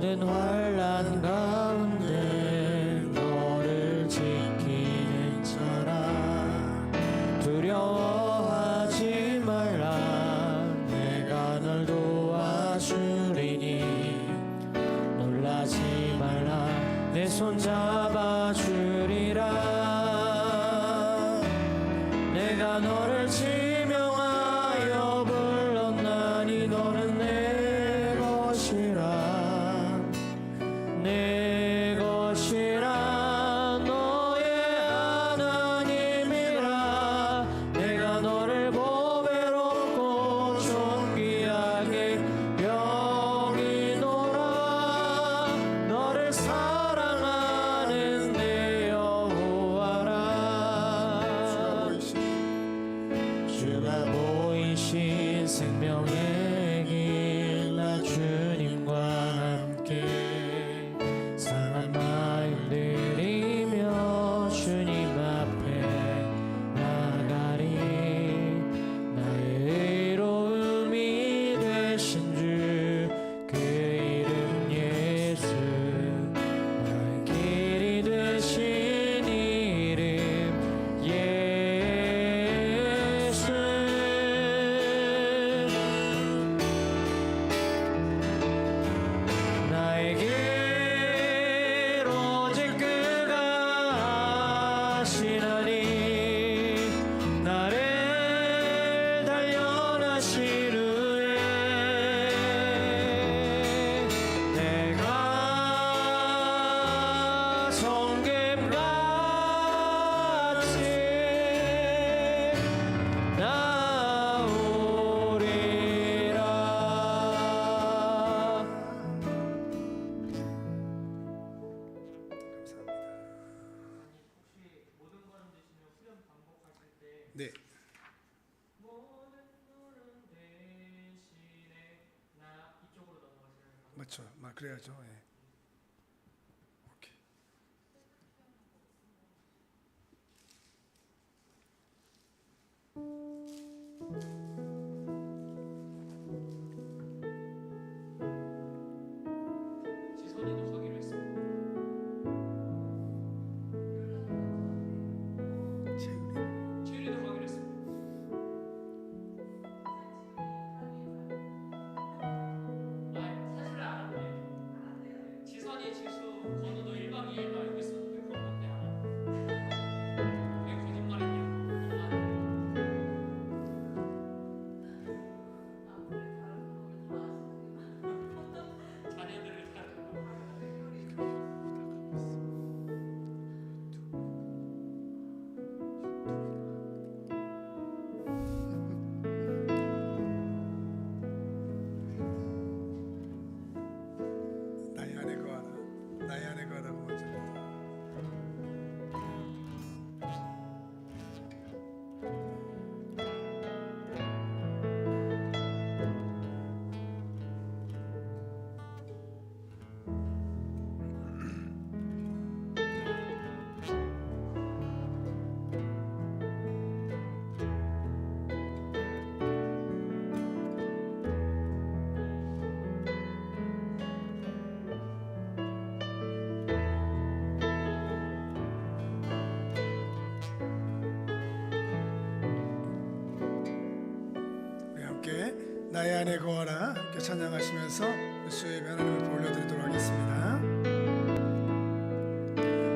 모든 환난 가운데 너를 지키는 자라. 두려워하지 말라. 내가 널 도와주리니. 놀라지 말라. 내 손 잡아주리라. 내가 너를 지명하여 불렀나니 너는 내 것이라. 내 것이라. 너의 하나님이라. 내가 너를 보배롭고 존귀하게 여기노라. 너를 사랑하는 내 여호와라. 주가 보이신 생명의 길, 나 주님과 함께 상한 마음 들이며 주님 앞에 나가리. 나의 의로움이 되신 주 그 이름 예수. 나의 길이 되신 이름 예수. 나의 길 오직 그가 하시나니. 나를 단련하신 후에 내가 성김같이 나오리라. 모든 거는 되시며 후렴 반복하실 때 네. 모든 거는 대신에 나 이쪽으로 넘어가시는 거. 맞죠. 그래야죠. 예. 오케이. 지선이도 가기로 했습니다. 채율이. 최유리도 가기로 했습니다. 사실 알았네. 지선이, 지수, 건우도 1박 2일로 알고 있었는데 그건 뭔데 알아? 왜 거짓말했냐? 자녀들을 다루고. 나의 안에 거하라. 나의 안에 거하라고 먼저. 우리 함께 나의 안에 거하라 함께 찬양하시면서 예수의 하나님을 올려드리도록 하겠습니다.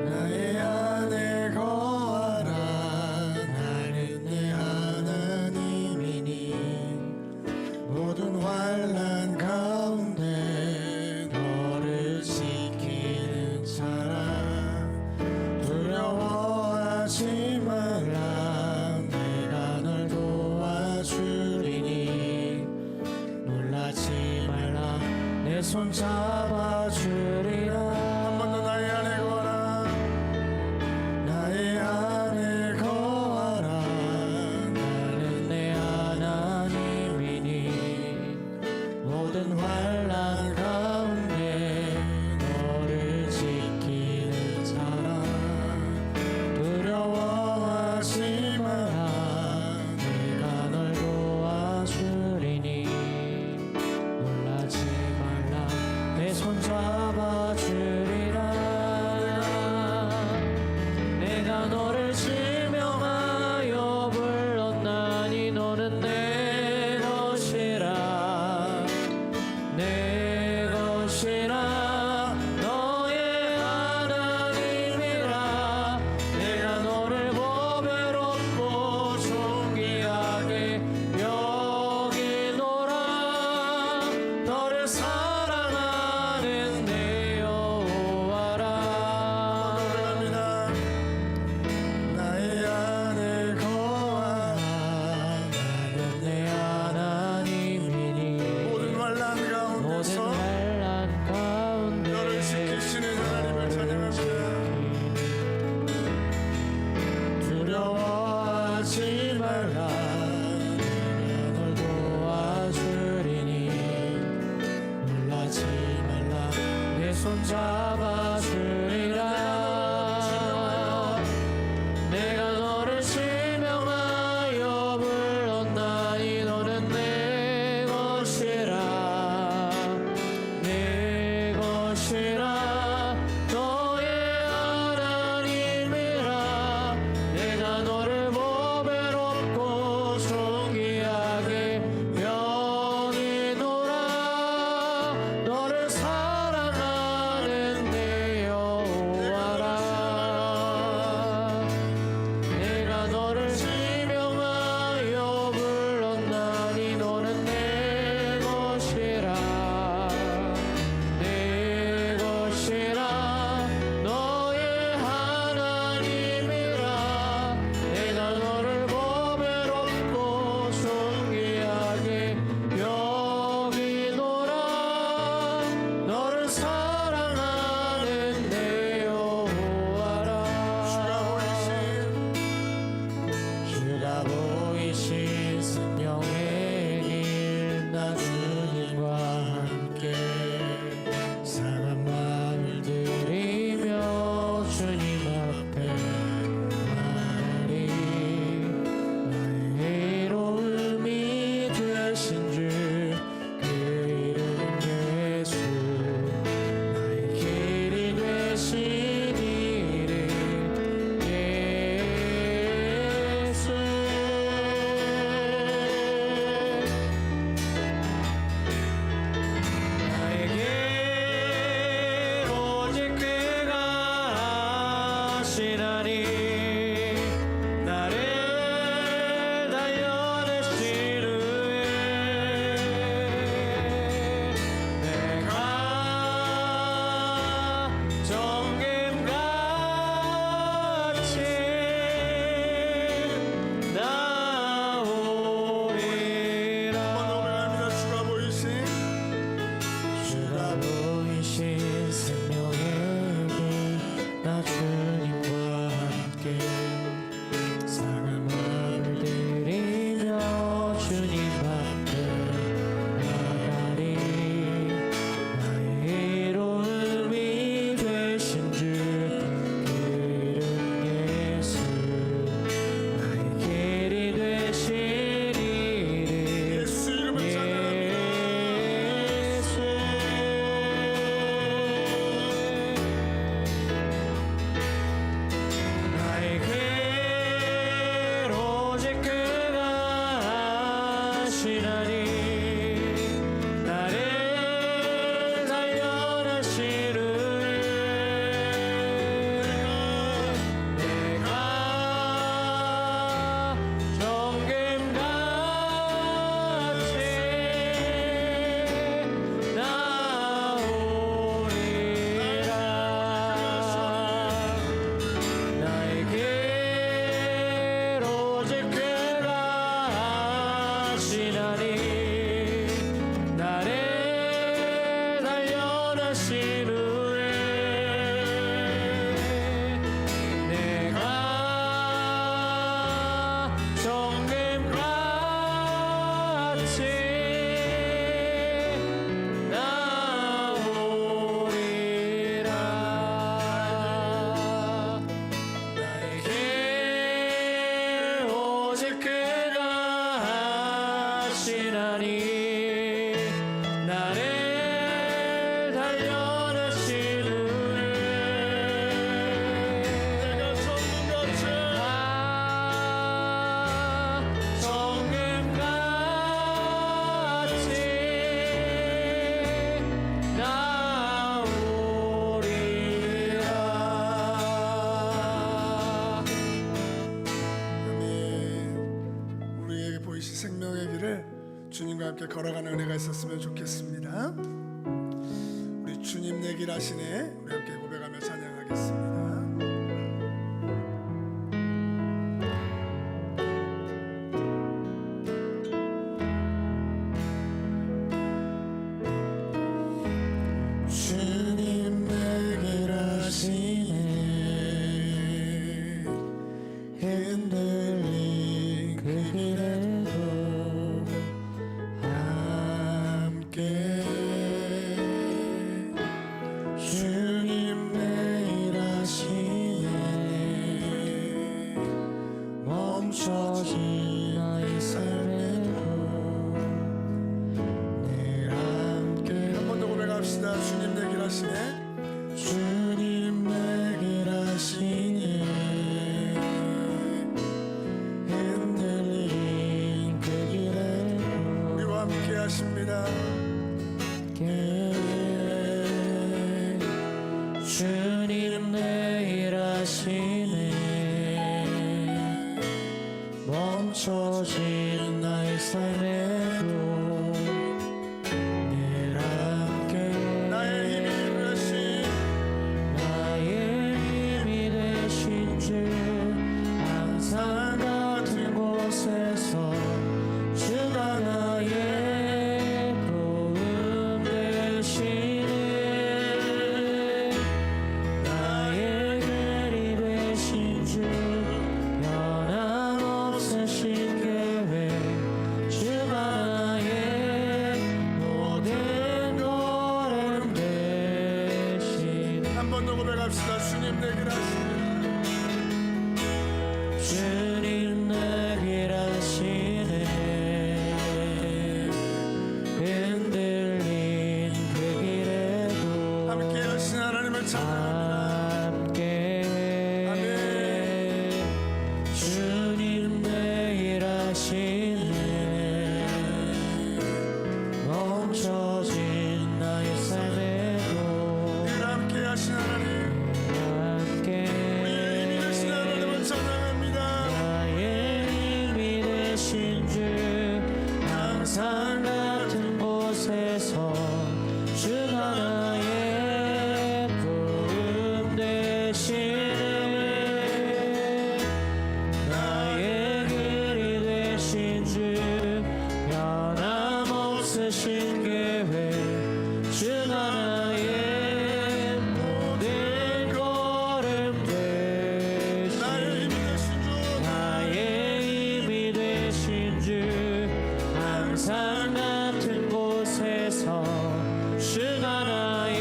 나의 안에 거하라. 나는 내 하나님이니. 모든 환난 가운데 너를 지키는 자라. 두려워하지 말라. 내가 널 도와주리니. 놀라지 말라. 내 손 잡아주리라. 한 번 더 나의 안에 거하라. 나의 안에 거하라. 나는 내 하나님이니. 모든 환난 가운데 너를 지키는 자라. 두려워하지 마라. 내가 널 도와주리니. 놀라지 말라. 내 손 잡아 것이라 너의 하나님이라 내가 너를 보배롭고 존귀하게 여기노라 너를 사랑하는 내 여호와라 노래합니다. 나의 안에 거하라 나는 내 하나님이니 모든 환난 모든 가운데서 환난 가운데 너를 지키시는 하나님을 찬양합니다. 두려워하지 말라 내가 널 도와주리니 놀라지 말라 내 손 잡아주리라 내가 너를 실명하여 불렀나니 너는 내 것이라 내 것이라 너의 하나님이라 내가 너를 보배롭고 존귀하게 여기노라 너를 사랑하는 내 여호와라 내가 너를 실명하여 불렀나니 너는 내 것이라 내 것이라 너의 하나님이라 내가 너를 보배롭고 존귀하게 여기노라 너를 사랑하는 내 여호와라 주가 보이신 생명의 길 나 주님과 함께 상한 마음을 들이며 주님 앞에 나가리 나의 이로움이 되신 주 그 이름 예수 나의 길이 되신 이름 예수 나에게 오직 그가 하시나니 나를 달려내신 후에 내가 정금같이 나오리라 노래합니다. 주가 보이신 주가 보이신 생명의 길 나 주님과 함께 주님과 함께 걸어가는 은혜가 있었으면 좋겠습니다. 우리 주님 내 길 하시네 우리 함께 고백하며 찬양하겠습니다. 주님 내길 하시네 흔들린 그 길에도 함께 주님 내길 하시네 멈춰진 나의 삶에도 늘 함께 한 번 더 고백합시다. 주님 내 길 하시네 주님 내길 하시네 흔들린 그 길에도 우리와 함께 하십니다. 주님 내길 하시네 멈춰진 나의 삶에도 늘 함께 나의 힘이 되신 나의 힘이 되신 주 항상 같은 곳에서 주가 나의 도움 되시네 나의 길이 되신 주 변함없으신 계획 주가 나의 모든 걸음 되시네 한 번 더 고백합시다. 주님 내 길 하시네 주님 내길 하시네 흔들린 그 길에도 함께 하신 하나님을 찬양합니다. 함께 주님 내길 하시네 멈춰진 나의 삶에도 늘 함께 하신 하나님 함께 우리의 힘이 되신 하나님을 찬양합니다. 나의 힘이 되신 주 항상 같은 곳에서 주가 나의 도움 되시네 나의 길이 되신 주 변함없으신 계획 주가 나의 모든 걸음 되시네 나의 힘이 되신 주 나의 힘이 되신 주 항상 같은 곳에서 주가 나의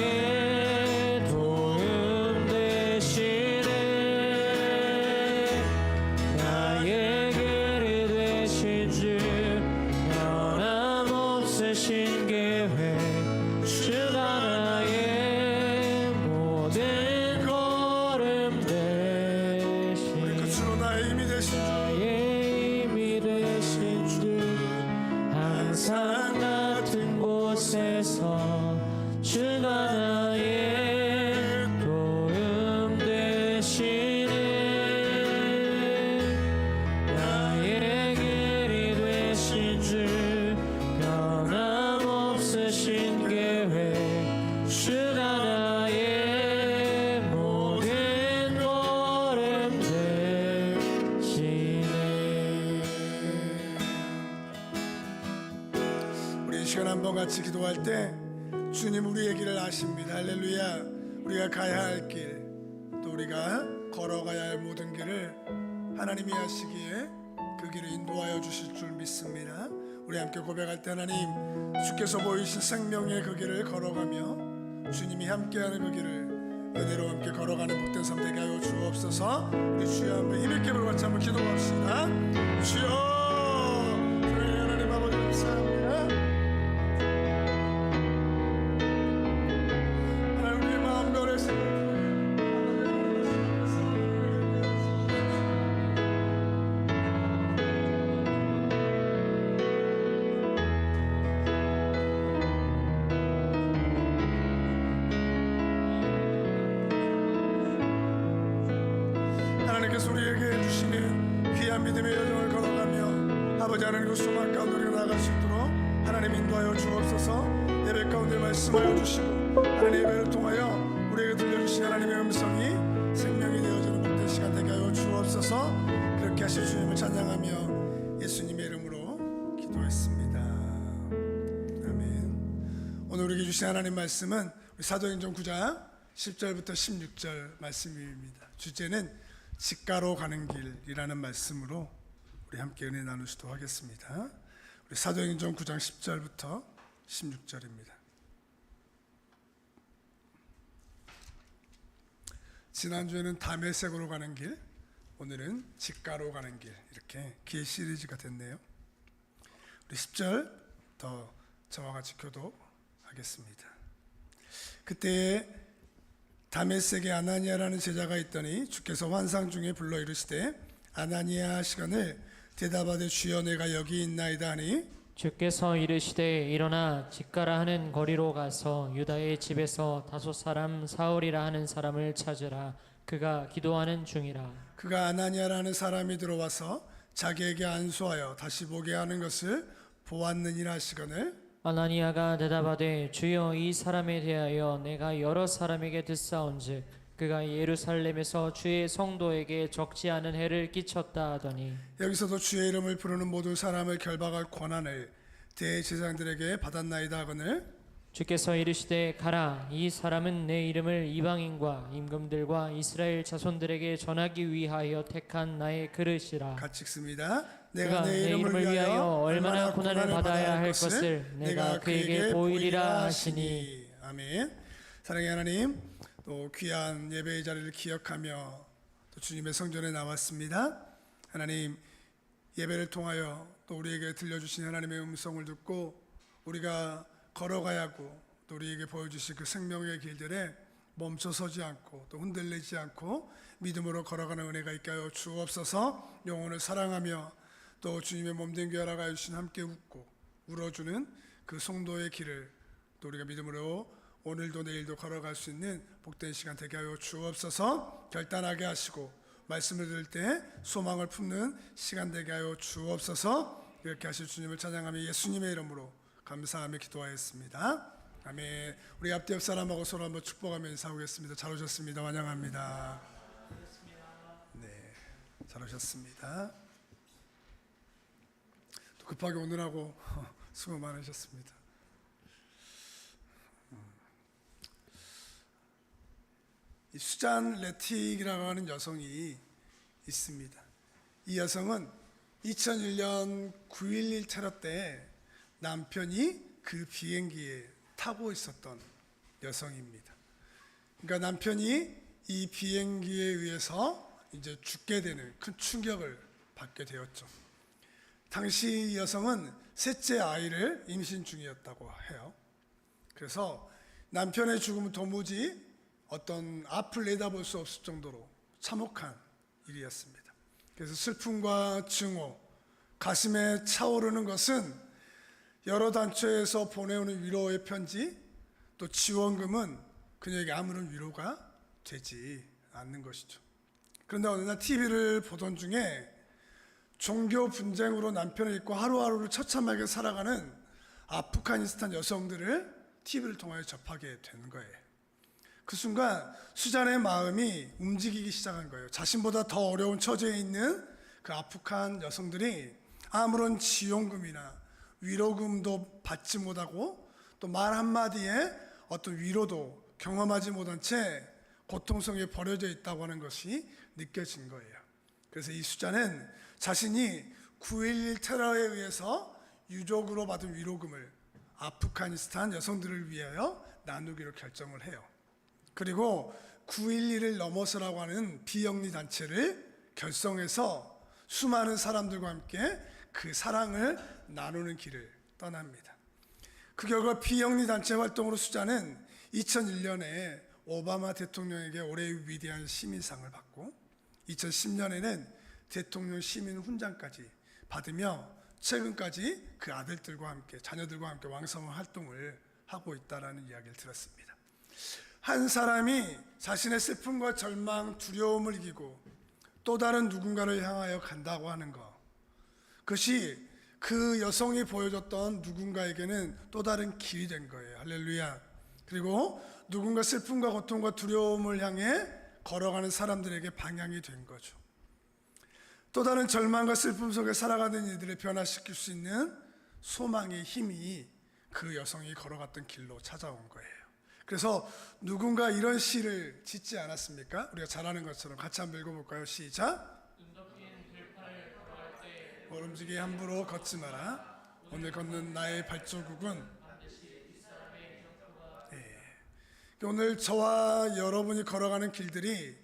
도움 되시네 나의 길이 되신 주 변함없으신 계획 주가 나의 모든 걸음 되시네 끝으로 나의 힘이 되신 주 나의 힘이 되신 주 항상 같은 곳에서 주가 나의 도움 되시네 나의 길이 되신 주 변함없으신 계획 주가 나의 모든 걸음 되시네 우리 이 시간 한번 같이 기도할 때 주님 우리의 길을 아십니다. 할렐루야. 우리가 가야 할 길, 또 우리가 걸어가야 할 모든 길을 하나님이 하시기에 그 길을 인도하여 주실 줄 믿습니다. 우리 함께 고백할 때 하나님 주께서 보이신 생명의 그 길을 걸어가며 주님이 함께하는 그 길을 은혜로 함께 걸어가는 복된 삶 되게 하여 주옵소서. 우리 주여 한번 힘있게 불러 같이 한번 기도합시다. 주여 저희 하나님 아버지 감사합니다. 하나님 우리의 마음 변해서 하나님께서 우리에게 주시는 귀한 믿음의 여정을 걸어가며 아버지 하나님의 소망 가운데 우리가 나아갈 수 있도록 하나님 인도하여 주옵소서. 예배 가운데 말씀하여 주시고 하나님 예배를 통하여 우리에게 들려주신 하나님의 음성이 생명이 되어지는 복된 시간 되게 하여 주옵소서. 그렇게 하실 주님을 찬양하며 예수님의 이름으로 기도했습니다. 아멘. 오늘 우리에게 주신 하나님 말씀은 사도행전 9장 10절부터 16절 말씀입니다. 주제는 직가로 가는 길이라는 말씀으로 우리 함께 은혜 나누시도록 하겠습니다. 우리 사도행전 9장 10절부터 16절입니다. 지난주에는 다메섹으로 가는 길, 오늘은 직가로 가는 길, 이렇게 길 시리즈가 됐네요. 우리 10절 더 저와 같이 교독하겠습니다. 그때 다메섹에 아나니아라는 제자가 있더니 주께서 환상 중에 불러 이르시되 아나니아 하시거늘 대답하되 주여 내가 여기 있나이다 하니 주께서 이르시되 일어나 직가라 하는 거리로 가서 유다의 집에서 다섯 사람 사울이라 하는 사람을 찾으라. 그가 기도하는 중이라. 그가 아나니아라는 사람이 들어와서 자기에게 안수하여 다시 보게 하는 것을 보았느니라 하시거늘 아나니아가 대답하되 주여 이 사람에 대하여 내가 여러 사람에게 듣사온즉 그가 예루살렘에서 주의 성도에게 적지 않은 해를 끼쳤다 하더니 여기서도 주의 이름을 부르는 모든 사람을 결박할 권한을 대제사장들에게 받았나이다 하거늘 주께서 이르시되 가라. 이 사람은 내 이름을 이방인과 임금들과 이스라엘 자손들에게 전하기 위하여 택한 나의 그릇이라. 같이 읽습니다. 그가 내 이름을 위하여 얼마나 고난을 받아야 할 것을 내가 그에게 보이리라 하시니. 아멘. 사랑의 하나님, 또 귀한 예배의 자리를 기억하며 또 주님의 성전에 나왔습니다. 하나님, 예배를 통하여 또 우리에게 들려주신 하나님의 음성을 듣고 우리가 걸어가야 하고 또 우리에게 보여주신 그 생명의 길들에 멈춰서지 않고 또 흔들리지 않고 믿음으로 걸어가는 은혜가 있게 하여 주옵소서. 영혼을 사랑하며 또 주님의 몸된 교회 알아가 주신 함께 웃고 울어주는 그 성도의 길을 또 우리가 믿음으로 오늘도 내일도 걸어갈 수 있는 복된 시간 되게 하여 주옵소서. 결단하게 하시고 말씀을 들을 때 소망을 품는 시간 되게 하여 주옵소서. 이렇게 하실 주님을 찬양하며 예수님의 이름으로 감사하며 기도하였습니다. 아멘. 우리 앞뒤 옆 사람하고 서로 한번 축복하며 인사하겠습니다. 잘 오셨습니다. 환영합니다. 네, 잘 오셨습니다. 또 급하게 오느라고 수고 많으셨습니다. 이 수잔 레틱이라고 하는 여성이 있습니다. 이 여성은 2001년 9.11 테러 때 남편이 그 비행기에 타고 있었던 여성입니다. 그러니까 남편이 이 비행기에 의해서 이제 죽게 되는 큰 충격을 받게 되었죠. 당시 이 여성은 셋째 아이를 임신 중이었다고 해요. 그래서 남편의 죽음은 도무지 어떤 앞을 내다볼 수 없을 정도로 참혹한 일이었습니다. 그래서 슬픔과 증오, 가슴에 차오르는 것은 여러 단체에서 보내오는 위로의 편지, 또 지원금은 그녀에게 아무런 위로가 되지 않는 것이죠. 그런데 어느 날 TV를 보던 중에 종교 분쟁으로 남편을 잃고 하루하루를 처참하게 살아가는 아프가니스탄 여성들을 TV를 통하여 접하게 되는 거예요. 그 순간 수잔의 마음이 움직이기 시작한 거예요. 자신보다 더 어려운 처지에 있는 그 아프간 여성들이 아무런 지원금이나 위로금도 받지 못하고 또 말 한마디에 어떤 위로도 경험하지 못한 채 고통 속에 버려져 있다고 하는 것이 느껴진 거예요. 그래서 이 수잔은 자신이 9.11 테러에 의해서 유족으로 받은 위로금을 아프가니스탄 여성들을 위하여 나누기로 결정을 해요. 그리고 9.11을 넘어서라고 하는 비영리 단체를 결성해서 수많은 사람들과 함께 그 사랑을 나누는 길을 떠납니다. 그 결과 비영리 단체 활동으로 수잔은 2001년에 오바마 대통령에게 올해의 위대한 시민상을 받고 2010년에는 대통령 시민 훈장까지 받으며 최근까지 그 아들들과 함께 자녀들과 함께 왕성한 활동을 하고 있다라는 이야기를 들었습니다. 한 사람이 자신의 슬픔과 절망, 두려움을 이기고 또 다른 누군가를 향하여 간다고 하는 것, 그것이 그 여성이 보여줬던 누군가에게는 또 다른 길이 된 거예요. 할렐루야. 그리고 누군가 슬픔과 고통과 두려움을 향해 걸어가는 사람들에게 방향이 된 거죠. 또 다른 절망과 슬픔 속에 살아가는 이들을 변화시킬 수 있는 소망의 힘이 그 여성이 걸어갔던 길로 찾아온 거예요. 그래서 누군가 이런 시를 짓지 않았습니까? 우리가 잘 아는 것처럼 같이 한번 읽어볼까요? 시작. 모름지기 함부로 걷지 마라. 오늘 걷는 나의 발자국은 오늘 저와 여러분이 걸어가는 길들이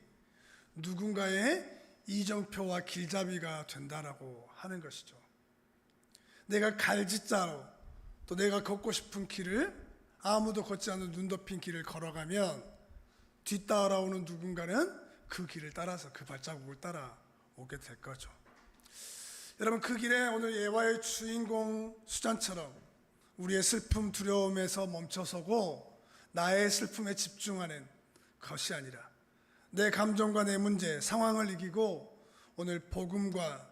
누군가의 이정표와 길잡이가 된다라고 하는 것이죠. 내가 갈짓자로 또 내가 걷고 싶은 길을 아무도 걷지 않는 눈 덮인 길을 걸어가면 뒤따라오는 누군가는 그 길을 따라서 그 발자국을 따라오게 될 거죠. 여러분, 그 길에 오늘 예화의 주인공 수잔처럼 우리의 슬픔 두려움에서 멈춰서고 나의 슬픔에 집중하는 것이 아니라 내 감정과 내 문제 상황을 이기고 오늘 복음과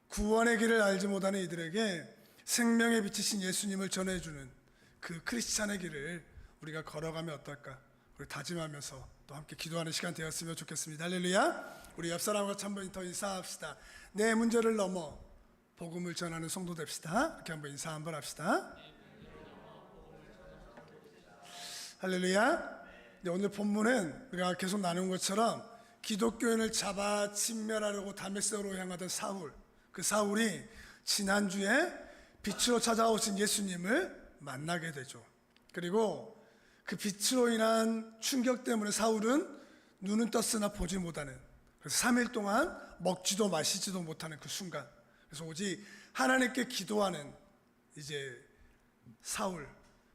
구원의 길을 알지 못하는 이들에게 생명의 빛이신 예수님을 전해주는 그 크리스찬의 길을 우리가 걸어가면 어떨까? 우리 다짐하면서 또 함께 기도하는 시간 되었으면 좋겠습니다. 할렐루야. 우리 옆 사람과 한번 더 인사합시다. 내 문제를 넘어 복음을 전하는 성도 됩시다. 이렇게 한번 인사 한번 합시다. 할렐루야. 오늘 본문은 우리가 계속 나눈 것처럼 기독교인을 잡아 진멸하려고 다메섹으로 향하던 사울, 그 사울이 지난주에 빛으로 찾아오신 예수님을 만나게 되죠. 그리고 그 빛으로 인한 충격 때문에 사울은 눈은 떴으나 보지 못하는, 그래서 3일 동안 먹지도 마시지도 못하는 그 순간, 그래서 오직 하나님께 기도하는 이제 사울,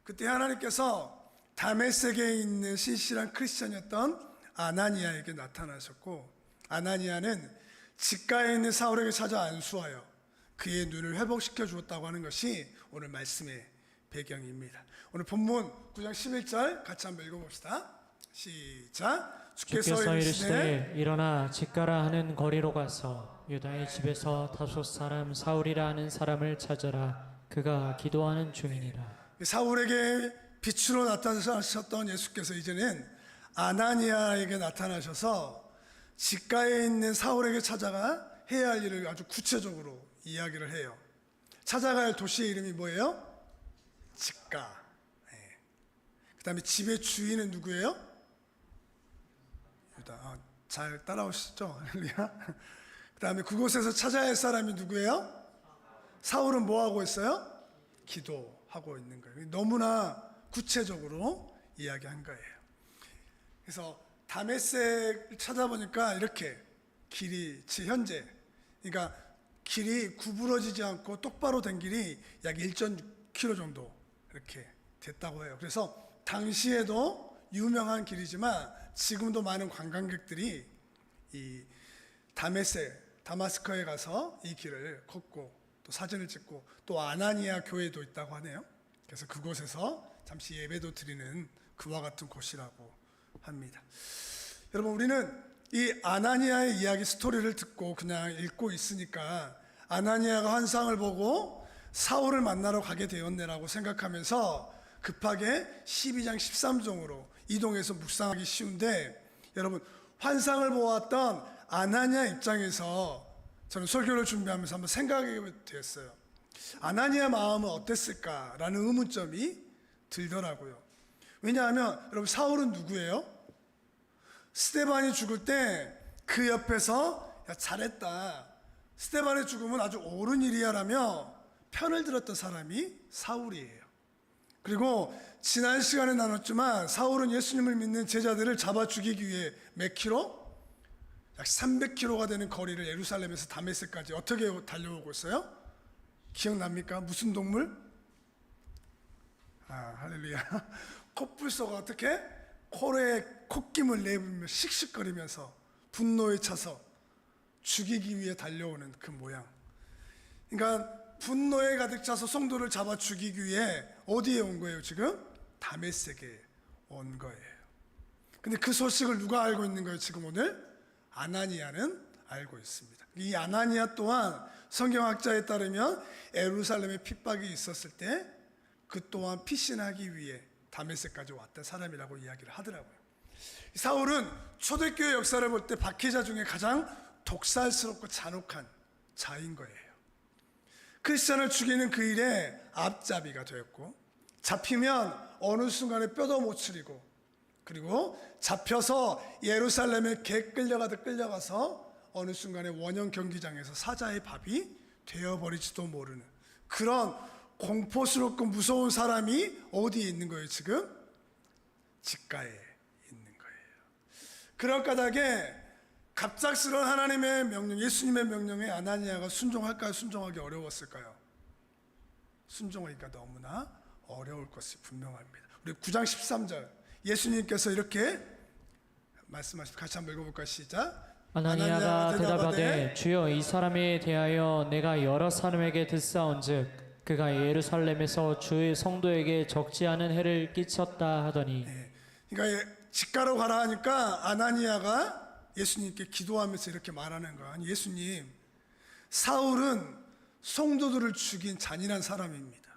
그때 하나님께서 다메섹에 있는 신실한 크리스천이었던 아나니아에게 나타나셨고, 아나니아는 직가에 있는 사울에게 찾아 안수하여 그의 눈을 회복시켜 주었다고 하는 것이 오늘 말씀의 배경입니다. 오늘 본문 9장 11절 같이 한번 읽어봅시다. 시작. 주께서 이르시되 일어나 직가라 하는 거리로 가서 유다의 집에서 다소 사람 사울이라 하는 사람을 찾아라. 그가 기도하는 중이니라. 사울에게 빛으로 나타나셨던 예수께서 이제는 아나니아에게 나타나셔서 직가에 있는 사울에게 찾아가 해야 할 일을 아주 구체적으로 이야기를 해요. 찾아갈 도시의 이름이 뭐예요? 직가. 그 다음에 집의 주인은 누구예요? 유다. 잘 따라오시죠? 그 다음에 그곳에서 찾아야 할 사람이 누구예요? 사울은 뭐하고 있어요? 기도하고 있는 거예요. 너무나 구체적으로 이야기한 거예요. 그래서 다메섹을 찾아보니까 이렇게 길이 현재, 그러니까 길이 구부러지지 않고 똑바로 된 길이 약 1.6km 정도 이렇게 됐다고 해요. 그래서 당시에도 유명한 길이지만 지금도 많은 관광객들이 이 다마스커에 가서 이 길을 걷고 또 사진을 찍고, 또 아나니아 교회도 있다고 하네요. 그래서 그곳에서 잠시 예배도 드리는 그와 같은 곳이라고 합니다. 여러분, 우리는 이 아나니아의 이야기 스토리를 듣고 그냥 읽고 있으니까 아나니아가 환상을 보고 사울을 만나러 가게 되었네라고 생각하면서 급하게 12장 13종으로 이동해서 묵상하기 쉬운데, 여러분, 환상을 보았던 아나니아 입장에서 저는 설교를 준비하면서 한번 생각하게 되었어요. 아나니아 마음은 어땠을까라는 의문점이 들더라고요. 왜냐하면 여러분, 사울은 누구예요? 스데반이 죽을 때 그 옆에서 야, 잘했다, 스데반의 죽음은 아주 옳은 일이야라며 편을 들었던 사람이 사울이에요. 그리고 지난 시간에 나눴지만 사울은 예수님을 믿는 제자들을 잡아 죽이기 위해 몇 킬로? 약 300km가 되는 거리를 예루살렘에서 다메섹까지 어떻게 달려오고 있어요? 기억납니까? 무슨 동물? 할렐루야. 코뿔소가 어떻게? 코에 콧김을 내밀며 씩씩거리면서 분노에 차서 죽이기 위해 달려오는 그 모양. 그러니까 분노에 가득 차서 성도를 잡아 죽이기 위해 어디에 온 거예요 지금? 다메섹에 온 거예요. 근데 그 소식을 누가 알고 있는 거예요 지금 오늘? 아나니아는 알고 있습니다. 이 아나니아 또한 성경학자에 따르면 예루살렘에 핍박이 있었을 때 그 또한 피신하기 위해 다메섹까지 왔던 사람이라고 이야기를 하더라고요. 사울은 초대교회 역사를 볼 때 박해자 중에 가장 독살스럽고 잔혹한 자인 거예요. 크리스천을 죽이는 그 일에 앞잡이가 되었고, 잡히면 어느 순간에 뼈도 못 추리고, 그리고 잡혀서 예루살렘에 개 끌려가듯 끌려가서 어느 순간에 원형 경기장에서 사자의 밥이 되어버릴지도 모르는 그런 공포스럽고 무서운 사람이 어디에 있는 거예요? 지금 직가에 있는 거예요. 그런 까닭에 갑작스러운 하나님의 명령, 예수님의 명령에 아나니아가 순종할까요? 순종하기 어려웠을까요? 순종하기가 너무나 어려울 것이 분명합니다. 우리 9장 13절 예수님께서 이렇게 말씀하시고 같이 한번 읽어볼까요? 시작. 아나니아가 대답하되 주여 이 사람에 대하여 내가 여러 사람에게 듣사온즉 그가 예루살렘에서 주의 성도에게 적지 않은 해를 끼쳤다 하더니. 그러니까 직가로 가라 하니까 아나니아가 예수님께 기도하면서 이렇게 말하는 거야. 아니 예수님, 사울은 성도들을 죽인 잔인한 사람입니다.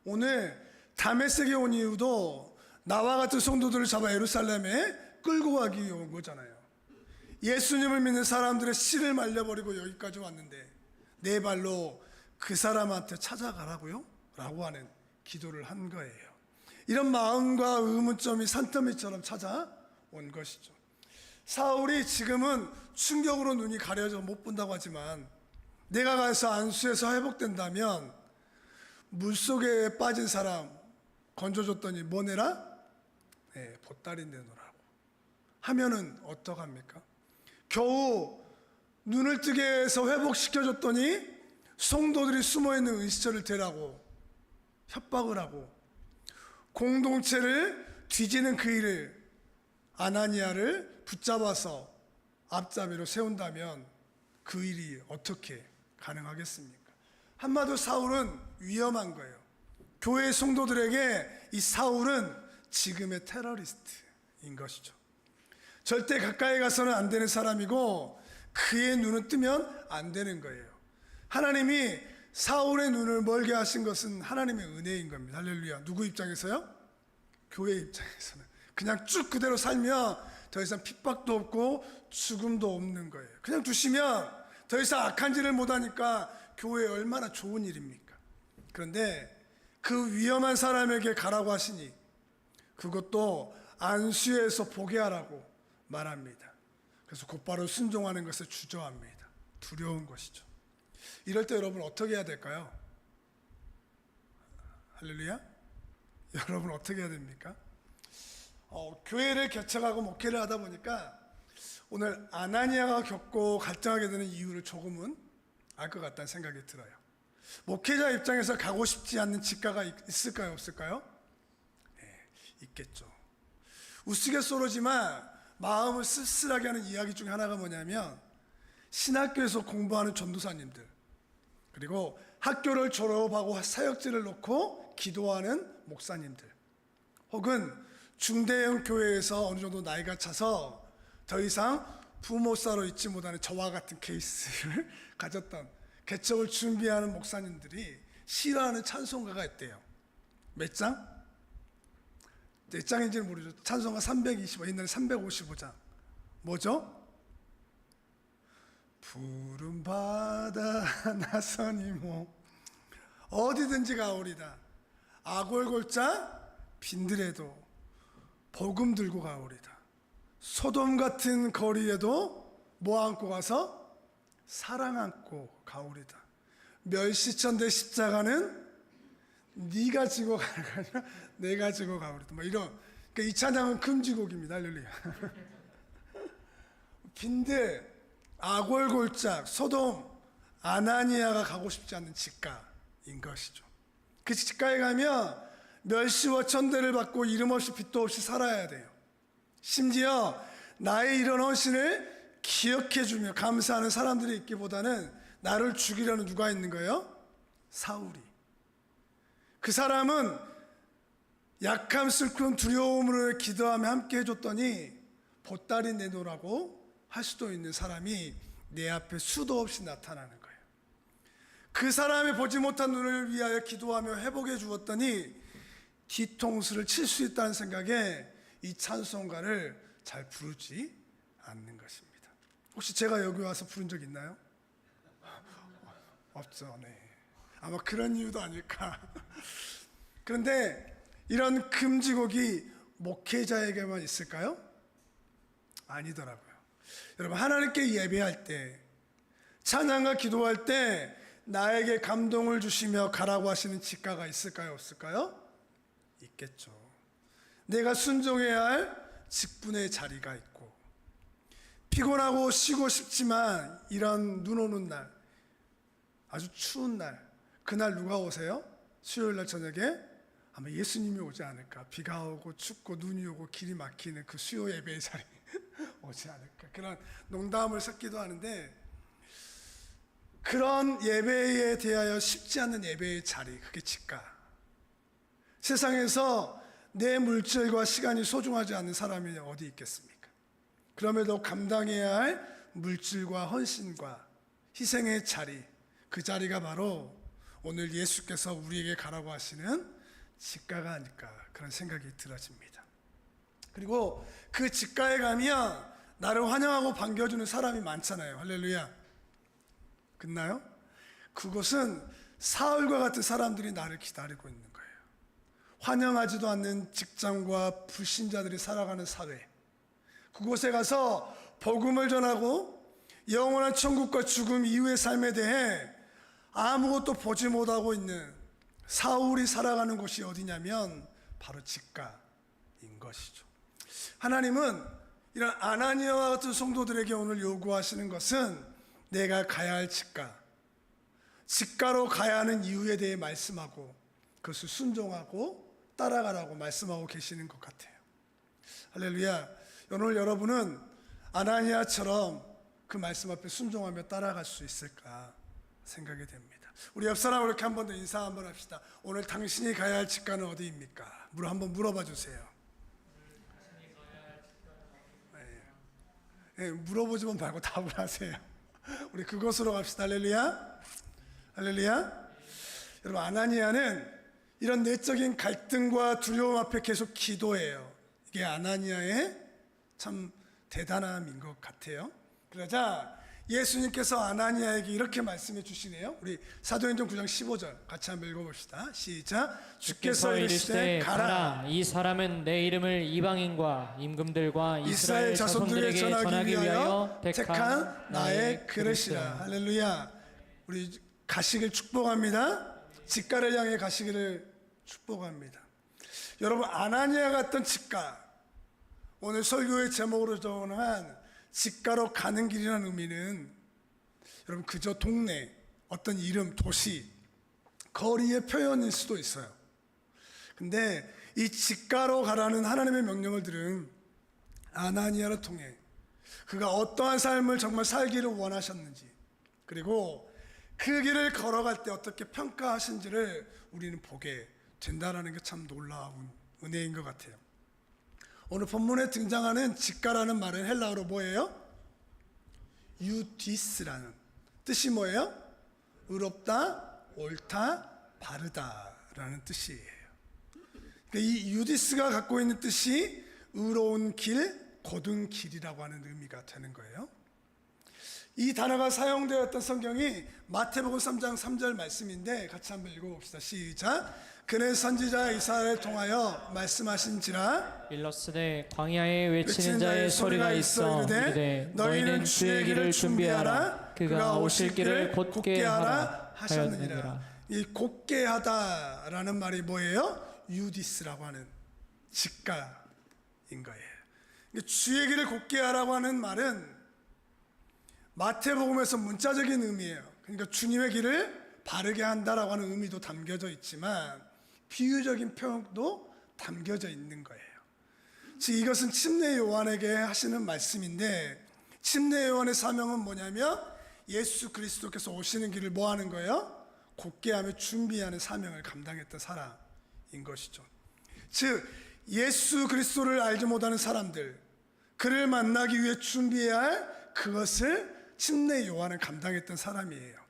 오늘 다메섹에 온 이유도 나와 같은 성도들을 잡아 예루살렘에 끌고 가기 위해 온 거잖아요. 예수님을 믿는 사람들의 씨를 말려버리고 여기까지 왔는데 내 발로 그 사람한테 찾아가라고요? 라고 하는 기도를 한 거예요. 이런 마음과 의문점이 산더미처럼 찾아온 것이죠. 사울이 지금은 충격으로 눈이 가려져 못 본다고 하지만 내가 가서 안수해서 회복된다면 물속에 빠진 사람 건져줬더니 뭐 내라? 네, 보따리 내놓으라고 하면은 어떡합니까? 겨우 눈을 뜨게 해서 회복시켜줬더니 성도들이 숨어있는 은시처를 대라고 협박을 하고 공동체를 뒤지는 그 일을 아나니아를 붙잡아서 앞잡이로 세운다면 그 일이 어떻게 가능하겠습니까? 한마디로 사울은 위험한 거예요. 교회 성도들에게 이 사울은 지금의 테러리스트인 것이죠. 절대 가까이 가서는 안 되는 사람이고 그의 눈을 뜨면 안 되는 거예요. 하나님이 사울의 눈을 멀게 하신 것은 하나님의 은혜인 겁니다. 할렐루야. 누구 입장에서요? 교회 입장에서는 그냥 쭉 그대로 살면 더 이상 핍박도 없고 죽음도 없는 거예요. 그냥 두시면 더 이상 악한 짓을 못하니까 교회에 얼마나 좋은 일입니까? 그런데 그 위험한 사람에게 가라고 하시니 그것도 안수해서 보게 하라고 말합니다. 그래서 곧바로 순종하는 것을 주저합니다. 두려운 것이죠. 이럴 때 여러분 어떻게 해야 될까요? 할렐루야? 여러분 어떻게 해야 됩니까? 교회를 개척하고 목회를 하다 보니까 오늘 아나니아가 겪고 갈등하게 되는 이유를 조금은 알 것 같다는 생각이 들어요. 목회자 입장에서 가고 싶지 않는 직가가 있을까요? 없을까요? 네, 있겠죠. 우스갯소리지만 마음을 쓸쓸하게 하는 이야기 중에 하나가 뭐냐면 신학교에서 공부하는 전도사님들 그리고 학교를 졸업하고 사역지를 놓고 기도하는 목사님들 혹은 중대형 교회에서 어느 정도 나이가 차서 더 이상 부모사로 있지 못하는 저와 같은 케이스를 가졌던 개척을 준비하는 목사님들이 싫어하는 찬송가가 있대요. 몇 장? 몇 장인지는 모르죠. 찬송가 325, 옛날에 355장. 뭐죠? 푸른 바다 나선이모 어디든지 가오리다. 아골골짝 빈들에도 복음 들고 가오리다. 소돔 같은 거리에도 뭐 안고 가서? 사랑 안고 가오리다. 멸시천 대 십자가는 네가 지고 가는 게 아니라 내가 지고 가오리다. 뭐 이런. 그러니까 이 찬양은 금지곡입니다. 할렐루야. 빈들, 아골골짝, 소돔, 아나니아가 가고 싶지 않는 직가인 것이죠. 그 직가에 가면 멸시와 천대를 받고 이름 없이 빚도 없이 살아야 돼요. 심지어 나의 이런 헌신을 기억해주며 감사하는 사람들이 있기보다는 나를 죽이려는 누가 있는 거예요? 사울이. 그 사람은 약함, 슬픔, 두려움으로 기도하며 함께 해줬더니 보따리 내놓으라고 할 수도 있는 사람이 내 앞에 수도 없이 나타나는 거예요. 그 사람이 보지 못한 눈을 위하여 기도하며 회복해 주었더니 뒤통수를 칠 수 있다는 생각에 이 찬송가를 잘 부르지 않는 것입니다. 혹시 제가 여기 와서 부른 적 있나요? 없죠. 네. 아마 그런 이유도 아닐까. 그런데 이런 금지곡이 목회자에게만 있을까요? 아니더라고요. 여러분, 하나님께 예배할 때, 찬양과 기도할 때 나에게 감동을 주시며 가라고 하시는 직가가 있을까요? 없을까요? 있겠죠. 내가 순종해야 할 직분의 자리가 있고, 피곤하고 쉬고 싶지만 이런 눈 오는 날, 아주 추운 날, 그날 누가 오세요? 수요일 날 저녁에 아마 예수님이 오지 않을까. 비가 오고 춥고 눈이 오고 길이 막히는 그 수요 예배의 자리 오지 않을까. 그런 농담을 섞기도 하는데, 그런 예배에 대하여 쉽지 않는 예배의 자리, 그게 직가. 세상에서 내 물질과 시간이 소중하지 않은 사람이 어디 있겠습니까? 그럼에도 감당해야 할 물질과 헌신과 희생의 자리, 그 자리가 바로 오늘 예수께서 우리에게 가라고 하시는 직가가 아닐까, 그런 생각이 들어집니다. 그리고 그 직가에 가면 나를 환영하고 반겨주는 사람이 많잖아요. 할렐루야. 끝나요? 그곳은 사울과 같은 사람들이 나를 기다리고 있는 거예요. 환영하지도 않는 직장과 불신자들이 살아가는 사회, 그곳에 가서 복음을 전하고 영원한 천국과 죽음 이후의 삶에 대해 아무것도 보지 못하고 있는 사울이 살아가는 곳이 어디냐면 바로 직가인 것이죠. 하나님은 이런 아나니아와 같은 성도들에게 오늘 요구하시는 것은 내가 가야 할 직가로 가야 하는 이유에 대해 말씀하고 그것을 순종하고 따라가라고 말씀하고 계시는 것 같아요. 할렐루야. 오늘 여러분은 아나니아처럼 그 말씀 앞에 순종하며 따라갈 수 있을까 생각이 됩니다. 우리 옆 사람으로 이렇게 한 번 더 인사 한번 합시다. 오늘 당신이 가야 할 직가는 어디입니까? 한번 물어봐 주세요. 네, 물어보지만 말고 답을 하세요. 우리 그곳으로 갑시다. 할렐루야. 할렐루야. 여러분, 아나니아는 이런 내적인 갈등과 두려움 앞에 계속 기도해요. 이게 아나니아의 참 대단함인 것 같아요. 그러자 예수님께서 아나니아에게 이렇게 말씀해 주시네요. 우리 사도행전 9장 15절 같이 한번 읽어봅시다. 시작. 주께서 이르시되 가라. 이 사람은 내 이름을 이방인과 임금들과 이스라엘 자손들에게 전하기 위하여 택한 나의 그릇이라. 할렐루야. 우리 가시길 축복합니다. 직가를 향해 가시기를 축복합니다. 여러분, 아나니아 같던 직가, 오늘 설교의 제목으로 정한 직가로 가는 길이라는 의미는 여러분 그저 동네, 어떤 이름, 도시, 거리의 표현일 수도 있어요. 근데 이 직가로 가라는 하나님의 명령을 들은 아나니아를 통해 그가 어떠한 삶을 정말 살기를 원하셨는지, 그리고 그 길을 걸어갈 때 어떻게 평가하신지를 우리는 보게 된다는 게 참 놀라운 은혜인 것 같아요. 오늘 본문에 등장하는 직가라는 말은 헬라어로 뭐예요? 유디스라는 뜻이 뭐예요? 의롭다, 옳다, 바르다라는 뜻이에요. 이 유디스가 갖고 있는 뜻이 의로운 길, 곧은 길이라고 하는 의미가 되는 거예요. 이 단어가 사용되었던 성경이 마태복음 3장 3절 말씀인데 같이 한번 읽어봅시다. 시작. 그는 선지자 이사야를 통하여 말씀하신지라 일러스되 광야에 외치는 자의 소리가 있어 이르되 너희는 주의 길을 준비하라. 그가 오실 길을 곧게 하라 하셨느니라. 이 곧게 하다라는 말이 뭐예요? 유디스라고 하는 직가인 거예요. 주의 길을 곧게 하라고 하는 말은 마태복음에서 문자적인 의미예요. 그러니까 주님의 길을 바르게 한다라고 하는 의미도 담겨져 있지만 비유적인 표현도 담겨져 있는 거예요. 즉 이것은 침례 요한에게 하시는 말씀인데, 침례 요한의 사명은 뭐냐면 예수 그리스도께서 오시는 길을 뭐 하는 거예요? 곧게 하며 준비하는 사명을 감당했던 사람인 것이죠. 즉 예수 그리스도를 알지 못하는 사람들, 그를 만나기 위해 준비해야 할 그것을 침례 요한은 감당했던 사람이에요.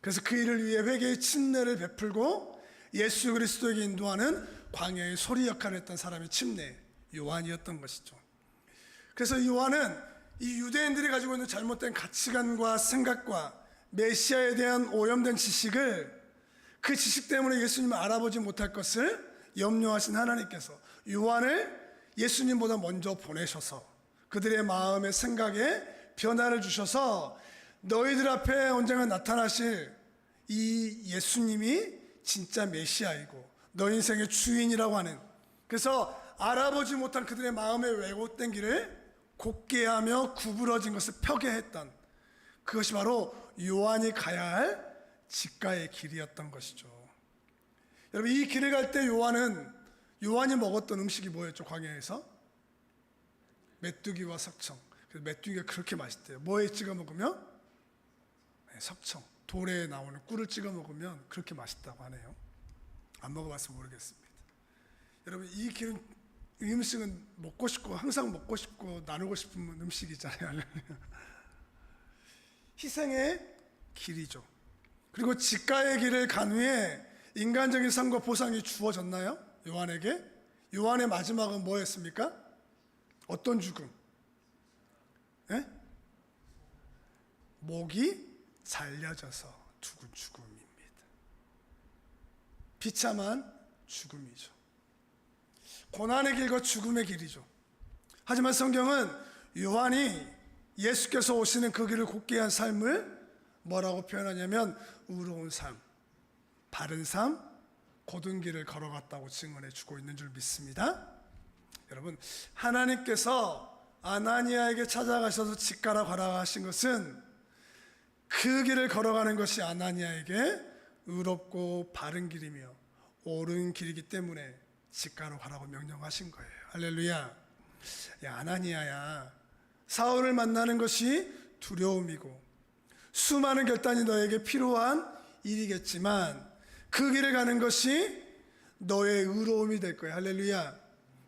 그래서 그 일을 위해 회개의 침례를 베풀고 예수 그리스도에게 인도하는 광야의 소리 역할을 했던 사람이 침례 요한이었던 것이죠. 그래서 요한은 이 유대인들이 가지고 있는 잘못된 가치관과 생각과 메시아에 대한 오염된 지식을, 그 지식 때문에 예수님을 알아보지 못할 것을 염려하신 하나님께서 요한을 예수님보다 먼저 보내셔서 그들의 마음의 생각에 변화를 주셔서 너희들 앞에 언젠가 나타나실 이 예수님이 진짜 메시아이고 너희 인생의 주인이라고 하는, 그래서 알아보지 못한 그들의 마음의 왜곡된 길을 곧게 하며 구부러진 것을 펴게 했던, 그것이 바로 요한이 가야 할 직가의 길이었던 것이죠. 여러분, 이 길을 갈 때 요한이 먹었던 음식이 뭐였죠? 광야에서 메뚜기와 석청. 그래서 메뚜기가 그렇게 맛있대요. 뭐에 찍어 먹으면? 네, 석청, 돌에 나오는 꿀을 찍어 먹으면 그렇게 맛있다고 하네요. 안 먹어봐서 모르겠습니다. 여러분, 이 길은, 이 음식은 먹고 싶고 항상 먹고 싶고 나누고 싶은 음식이잖아요. 희생의 길이죠. 그리고 직가의 길을 간 후에 인간적인 상과 보상이 주어졌나요? 요한에게? 요한의 마지막은 뭐였습니까? 어떤 죽음? 예? 목이 잘려져서 죽은 죽음입니다. 비참한 죽음이죠. 고난의 길과 죽음의 길이죠. 하지만 성경은 요한이 예수께서 오시는 그 길을 곧게 한 삶을 뭐라고 표현하냐면 의로운 삶, 바른 삶, 곧은 길을 걸어갔다고 증언해 주고 있는 줄 믿습니다. 여러분, 하나님께서 아나니아에게 찾아가셔서 직가라 가라 하신 것은 그 길을 걸어가는 것이 아나니아에게 의롭고 바른 길이며 옳은 길이기 때문에 직가로 가라고 명령하신 거예요. 할렐루야. 야, 아나니아야, 사울을 만나는 것이 두려움이고 수많은 결단이 너에게 필요한 일이겠지만 그 길을 가는 것이 너의 의로움이 될 거예요. 할렐루야.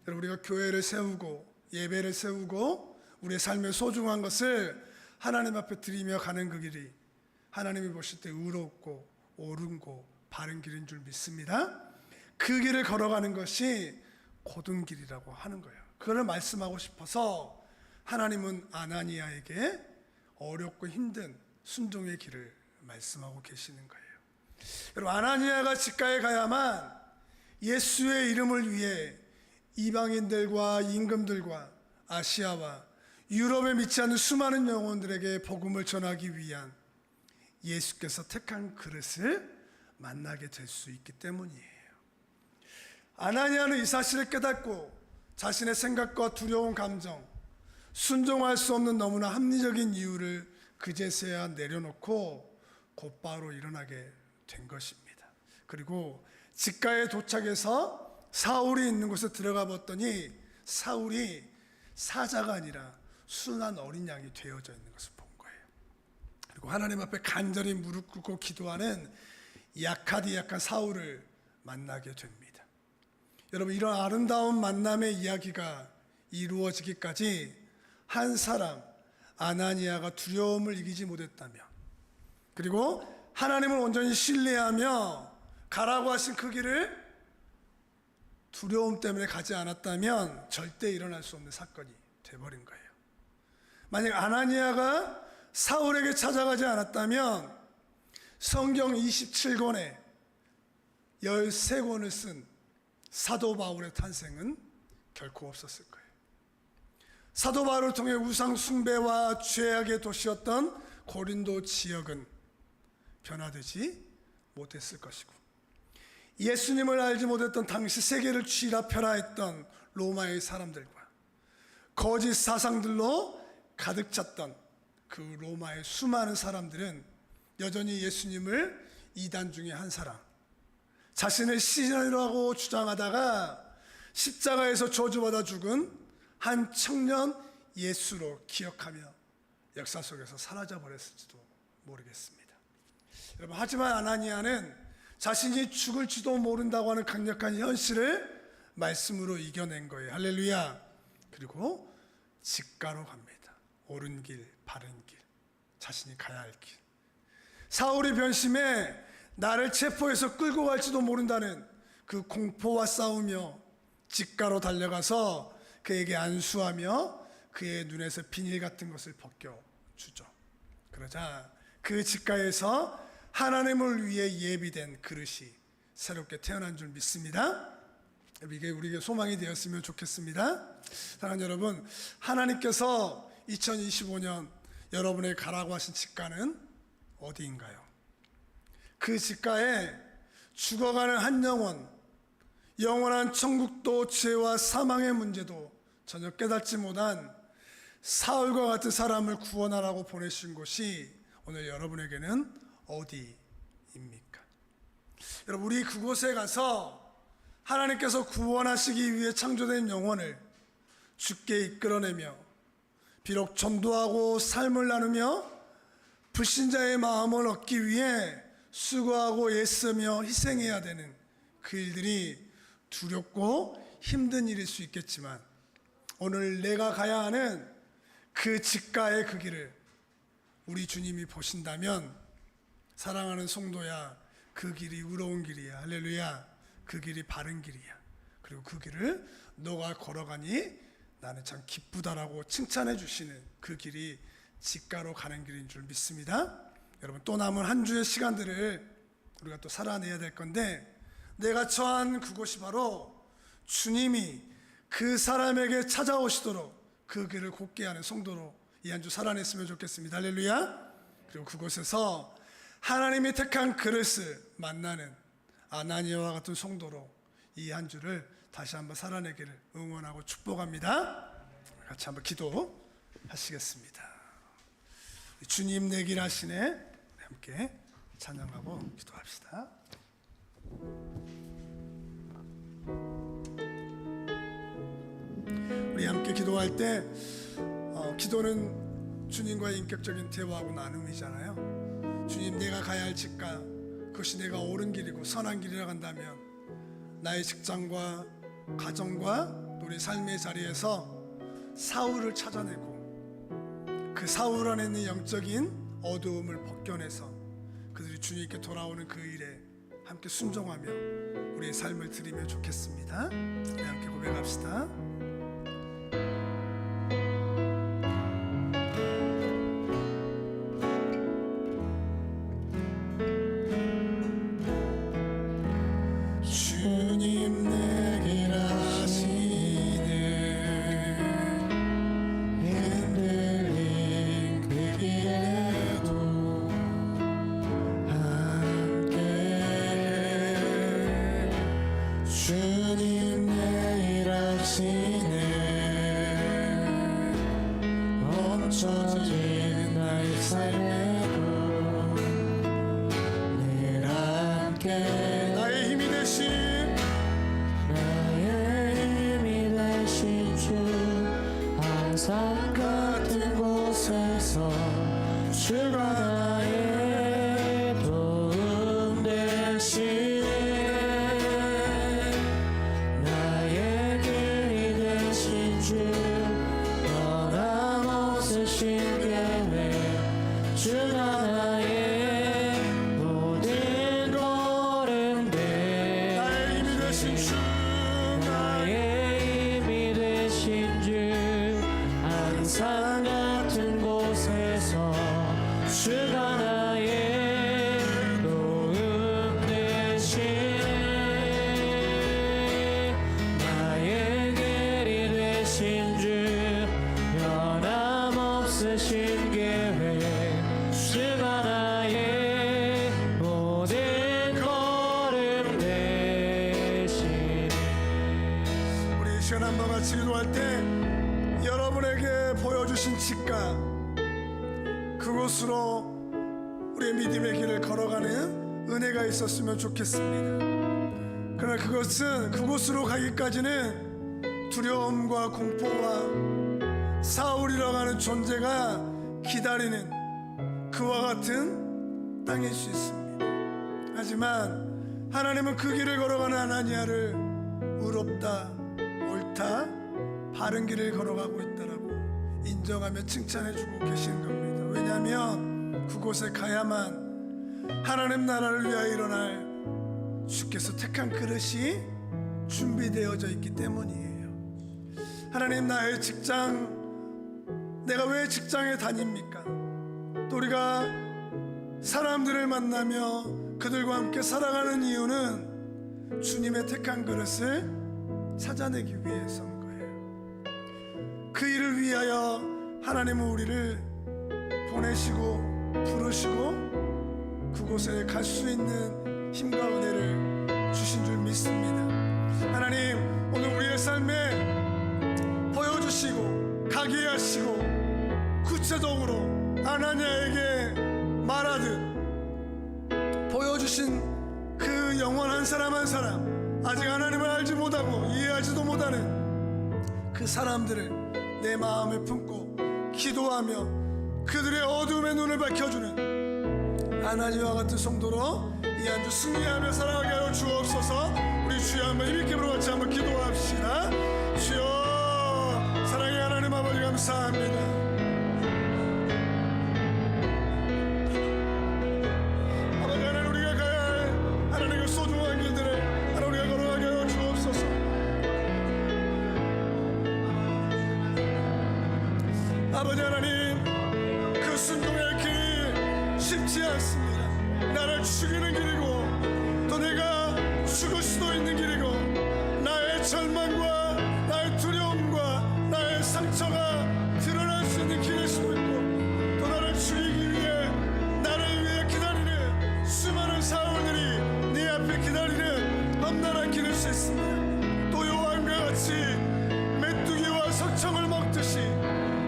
여러분, 우리가 교회를 세우고 예배를 세우고 우리의 삶의 소중한 것을 하나님 앞에 드리며 가는 그 길이 하나님이 보실 때 의롭고 옳은고 바른 길인 줄 믿습니다. 그 길을 걸어가는 것이 곧은 길이라고 하는 거예요. 그걸 말씀하고 싶어서 하나님은 아나니아에게 어렵고 힘든 순종의 길을 말씀하고 계시는 거예요. 여러분, 아나니아가 직가에 가야만 예수의 이름을 위해 이방인들과 임금들과 아시아와 유럽에 믿지 않는 수많은 영혼들에게 복음을 전하기 위한 예수께서 택한 그릇을 만나게 될 수 있기 때문이에요. 아나니아는 이 사실을 깨닫고 자신의 생각과 두려운 감정, 순종할 수 없는 너무나 합리적인 이유를 그제서야 내려놓고 곧바로 일어나게 된 것입니다. 그리고 직가에 도착해서 사울이 있는 곳에 들어가 봤더니 사울이 사자가 아니라 순한 어린 양이 되어져 있는 것을 본 거예요. 그리고 하나님 앞에 간절히 무릎 꿇고 기도하는 약하디 약한 사울을 만나게 됩니다. 여러분, 이런 아름다운 만남의 이야기가 이루어지기까지 한 사람 아나니아가 두려움을 이기지 못했다면, 그리고 하나님을 온전히 신뢰하며 가라고 하신 그 길을 두려움 때문에 가지 않았다면 절대 일어날 수 없는 사건이 돼버린 거예요. 만약 아나니아가 사울에게 찾아가지 않았다면 성경 27권에 13권을 쓴 사도 바울의 탄생은 결코 없었을 거예요. 사도 바울을 통해 우상 숭배와 죄악의 도시였던 고린도 지역은 변화되지 못했을 것이고, 예수님을 알지 못했던 당시 세계를 쥐라펴라 했던 로마의 사람들과 거짓 사상들로 가득 찼던 그 로마의 수많은 사람들은 여전히 예수님을 이단 중에 한 사람, 자신을 신이라고 주장하다가 십자가에서 저주받아 죽은 한 청년 예수로 기억하며 역사 속에서 사라져 버렸을지도 모르겠습니다. 여러분, 하지만 아나니아는 자신이 죽을지도 모른다고 하는 강력한 현실을 말씀으로 이겨낸 거예요. 할렐루야. 그리고 직가로 갑니다. 옳은 길, 바른 길, 자신이 가야 할 길. 사울이 변심해 나를 체포해서 끌고 갈지도 모른다는 그 공포와 싸우며 직가로 달려가서 그에게 안수하며 그의 눈에서 비닐 같은 것을 벗겨주죠. 그러자 그 직가에서 하나님을 위해 예비된 그릇이 새롭게 태어난 줄 믿습니다. 이게 우리에게 소망이 되었으면 좋겠습니다. 사랑하는 여러분, 하나님께서 2025년 여러분에게 가라고 하신 직가는 어디인가요? 그 직가에 죽어가는 한 영원한 천국도 죄와 사망의 문제도 전혀 깨닫지 못한 사울과 같은 사람을 구원하라고 보내신 곳이 오늘 여러분에게는 어디입니까? 여러분, 우리 그곳에 가서 하나님께서 구원하시기 위해 창조된 영혼을 주께 이끌어내며 비록 전도하고 삶을 나누며 불신자의 마음을 얻기 위해 수고하고 애쓰며 희생해야 되는 그 일들이 두렵고 힘든 일일 수 있겠지만 오늘 내가 가야 하는 그 직가의 그 길을 우리 주님이 보신다면 사랑하는 성도야, 그 길이 의로운 길이야. 할렐루야. 그 길이 바른 길이야. 그리고 그 길을 너가 걸어가니 나는 참 기쁘다라고 칭찬해 주시는 그 길이 직가로 가는 길인 줄 믿습니다. 여러분, 또 남은 한 주의 시간들을 우리가 또 살아내야 될 건데 내가 처한 그곳이 바로 주님이 그 사람에게 찾아오시도록 그 길을 곧게 하는 성도로 이 한 주 살아냈으면 좋겠습니다. 할렐루야. 그리고 그곳에서 하나님이 택한 그릇을 만나는 아나니아와 같은 성도로 이 한 주를 다시 한번 살아내기를 응원하고 축복합니다. 같이 한번 기도하시겠습니다. 주님 내 길 하시네. 함께 찬양하고 기도합시다. 우리 함께 기도할 때 기도는 주님과의 인격적인 대화하고 나눔이잖아요. 주님, 내가 가야 할 직가, 그것이 내가 옳은 길이고 선한 길이라고 한다면 나의 직장과 가정과 또 우리 삶의 자리에서 사울을 찾아내고 그 사울 안에 있는 영적인 어두움을 벗겨내서 그들이 주님께 돌아오는 그 일에 함께 순종하며 우리의 삶을 드리면 좋겠습니다. 우리 함께 고백합시다. 주님 내 길 하시네. 흔들린 그 길에도 함께 주님 내 일 하시네. 멈춰진 나의 삶에도 늘 함께 나의 힘이 되신 항상 같은 곳에서 주가 나의 도움 되시네. 나의 길이 되신 주 변함없으신 계획 주가 나의 모든 걸음 돼. 나의 힘이 되신 주 나의 힘이 되신 주 항상 같은 곳에서 주가 나의 도움 되시네. 나의 길이 되신 주 변함없으신 계획 주가 나의 모든 걸음 되시네. 우리 이 시간 한번 같이 기도할 때 여러분에게 보여주신 직가 그곳으로 우리의 믿음의 길을 걸어가는 은혜가 있었으면 좋겠습니다. 그러나 그곳으로 가기까지는 두려움과 공포와 사울이라고 하는 존재가 기다리는 그와 같은 땅일 수 있습니다. 하지만 하나님은 그 길을 걸어가는 아나니아를 의롭다, 옳다, 바른 길을 걸어가고 있다라고 인정하며 칭찬해주고 계시는 겁니다. 왜냐하면 그곳에 가야만 하나님 나라를 위하여 일어날 주께서 택한 그릇이 준비되어져 있기 때문이에요. 하나님, 나의 직장, 내가 왜 직장에 다닙니까? 또 우리가 사람들을 만나며 그들과 함께 살아가는 이유는 주님의 택한 그릇을 찾아내기 위해서인 거예요. 그 일을 위하여 하나님은 우리를 보내시고 부르시고 그곳에 갈 수 있는 힘과 은혜를 주신 줄 믿습니다. 하나님, 오늘 우리의 삶에 보여주시고 가게 하시고 구체적으로 아나니아에게 말하듯 보여주신 그 영혼 한 사람 한 사람, 아직 하나님을 알지 못하고 이해하지도 못하는 그 사람들을 내 마음에 품고 기도하며 그들의 어둠의 눈을 밝혀주는 아나니아와 같은 성도로 이 한 주 승리하며 살아가게 하여 주옵소서. 우리 주여 한번 힘있게 부르고 같이 한번 기도합시다. 주여, 사랑의 하나님 아버지 감사합니다. 아버지 하나님, 우리가 가야 할 하나님의 소중한 길들을 하나님 우리가 걸어가게 하여 주옵소서. 아버지 하나님, 그 순종의 길이 쉽지 않습니다. 나를 죽이는 길이고 또 내가 죽을 수도 있는 길이고 나의 절망과 나의 두려움과 나의 상처가 드러날 수 있는 길일 수도 있고 또 나를 죽이기 위해 나를 위해 기다리는 수많은 사울들이 네 앞에 기다리는 험난한 길일 수 있습니다. 또 요한과 같이 메뚜기와 석청을 먹듯이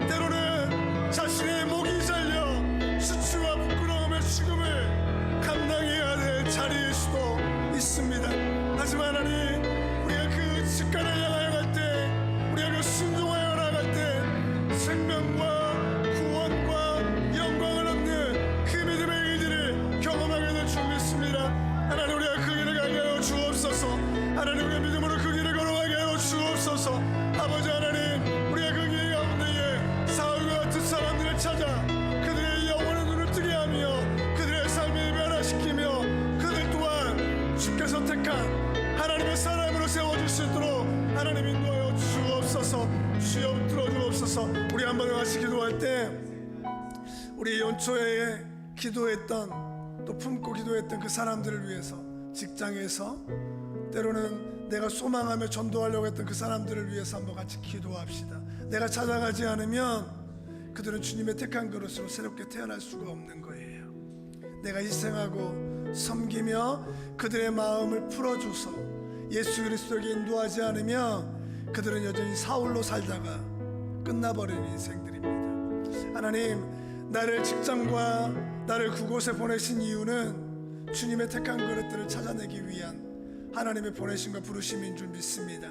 때로는 자신의 목이 잘려 수치와 부끄러움의 죽음을 감당해야 될 자리일 수도 있습니다. 하지만 하나님, 우리가 그 직간을 향하여 갈 때, 우리가 그 순종하여 나갈 때 생명과 구원과 영광을 얻는 그 믿음의 일들을 경험하게 될 줄 믿습니다. 하나님, 우리가 그 길을 가게 하여 주옵소서. 하나님, 우리가 믿음으로 그 길을 걸어가게 하여 주옵소서. 아버지 하나님, 우리가 그 길 가운데에 사울과 같은 사람들을 찾아 그들의 영혼의 눈을 뜨게 하며 그들의 삶을 변화시키며 그들 또한 주께서 택한 하나님의 사람으로 세워질 수 있도록 하나님 인도하여 주옵소서. 주여 들어주옵소서. 우리 한번 같이 기도할 때 우리 연초에 기도했던 또 품고 기도했던 그 사람들을 위해서 직장에서 때로는 내가 소망하며 전도하려고 했던 그 사람들을 위해서 한번 같이 기도합시다. 내가 찾아가지 않으면 그들은 주님의 택한 그릇으로 새롭게 태어날 수가 없는 거예요. 내가 희생하고 섬기며 그들의 마음을 풀어줘서 예수 그리스도에게 인도하지 않으면 그들은 여전히 사울로 살다가 끝나버리는 인생들입니다. 하나님, 나를 직장과 나를 그곳에 보내신 이유는 주님의 택한 그릇들을 찾아내기 위한 하나님의 보내심과 부르심인 줄 믿습니다.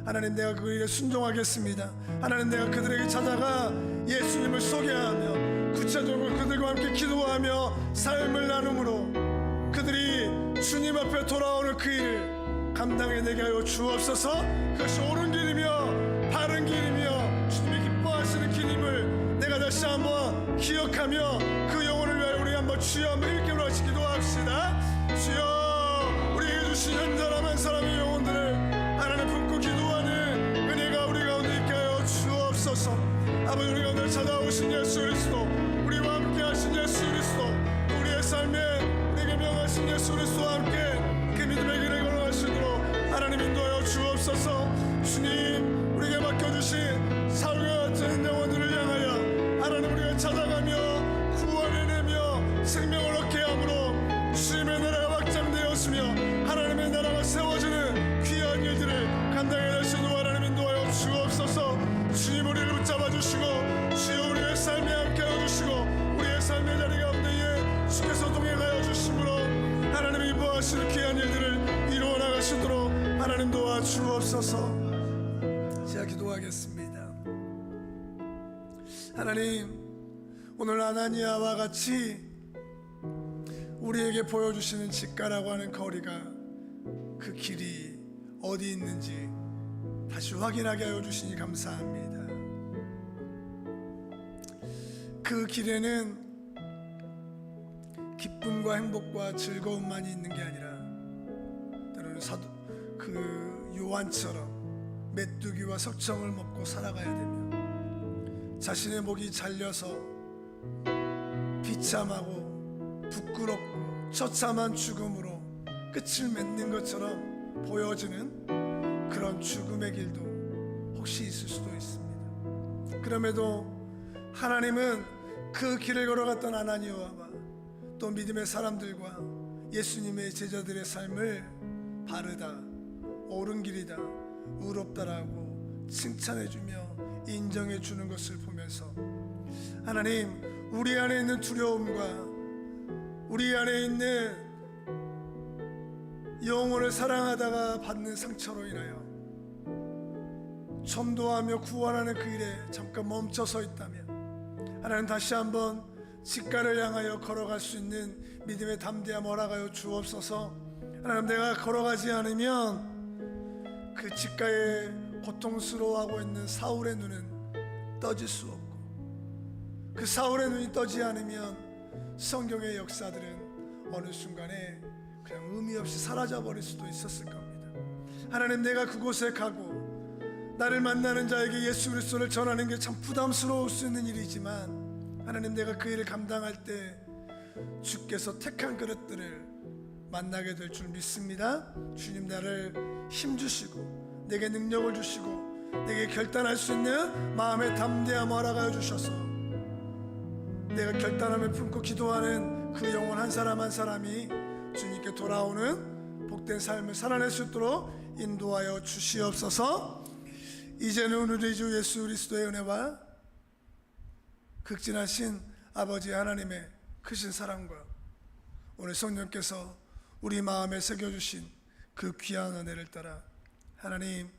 하나님, 내가 그 일에 순종하겠습니다. 하나님, 내가 그들에게 찾아가 예수님을 소개하며 구체적으로 그들과 함께 기도하며 삶을 나눔으로 그들이 주님 앞에 돌아오는 그 일을 감당해내게 하여 주옵소서. 그것이 옳은 길이며 바른 길이며 주님이 기뻐하시는 길임을 내가 다시 한번 기억하며 그 영혼을 위하여 우리 한번 주여 한번 이렇게 불러시 기도합시다. 주여, 우리에게 주신 한 사람 한 사람의 영혼들을 하나님 품고 기도하는 은혜가 우리 가운데 있게 하여 주옵소서. 아버지, 우리 가운데 찾아오신 예수 그리스도, 우리와 함께 하신 예수 그리스도, 우리의 삶에 우리에게 명하신 예수 그리스도와 함께 그 믿음의 길에 걸어가시도록 하나님 인도하여 주옵소서. 주님, 우리에게 맡겨주신 사울과 같은 영혼들을 향하여 하나님 우리가 찾아가며 구원해내며 생명을 얻게 함으로 주님의 나라가 확장되었으며 하나님의 나라가 세워지는 귀한 일들을 감당해 내시도록 하나님 인도하여 주옵소서. 주님, 우리를 붙잡아 주시고 주여 우리의 삶에 함께하여 주시고 우리의 삶의 자리 가운데에 주께서 동행하여 주심으로 하나님이 기뻐하시는 귀한 일들을 이루어 나가시도록 하나님 도와주옵소서. 제가 기도하겠습니다. 하나님, 오늘 아나니아와 같이 우리에게 보여주시는 직가라고 하는 거리가 그 길이 어디 있는지 다시 확인하게 하여 주시니 감사합니다. 그 길에는 기쁨과 행복과 즐거움만이 있는 게 아니라 때로는 요한처럼 메뚜기와 석청을 먹고 살아가야 되며 자신의 목이 잘려서 비참하고 부끄럽고 처참한 죽음으로 끝을 맺는 것처럼 보여지는 그런 죽음의 길도 혹시 있을 수도 있습니다. 그럼에도 하나님은 그 길을 걸어갔던 아나니아와 또 믿음의 사람들과 예수님의 제자들의 삶을 바르다, 옳은 길이다, 의롭다라고 칭찬해주며 인정해주는 것을 보면서 하나님, 우리 안에 있는 두려움과 우리 안에 있는 영혼을 사랑하다가 받는 상처로 인하여 전도하며 구원하는 그 일에 잠깐 멈춰서 있다면 하나님 다시 한번 직가를 향하여 걸어갈 수 있는 믿음의 담대함 허락하여 주옵소서. 하나님, 내가 걸어가지 않으면 그 직가에 고통스러워하고 있는 사울의 눈은 떠질 수 없고 그 사울의 눈이 떠지 않으면 성경의 역사들은 어느 순간에 그냥 의미 없이 사라져 버릴 수도 있었을 겁니다. 하나님, 내가 그곳에 가고 나를 만나는 자에게 예수 그리스도를 전하는 게 참 부담스러울 수 있는 일이지만 하나님, 내가 그 일을 감당할 때 주께서 택한 그릇들을 만나게 될 줄 믿습니다. 주님, 나를 힘주시고 내게 능력을 주시고 내게 결단할 수 있는 마음의 담대함 허락하여 주셔서 내가 결단함을 품고 기도하는 그 영혼 한 사람 한 사람이 주님께 돌아오는 복된 삶을 살아낼 수 있도록 인도하여 주시옵소서. 이제는 우리 주 예수 그리스도의 은혜와 극진하신 아버지 하나님의 크신 사랑과 오늘 성령께서 우리 마음에 새겨주신 그 귀한 은혜를 따라 하나님,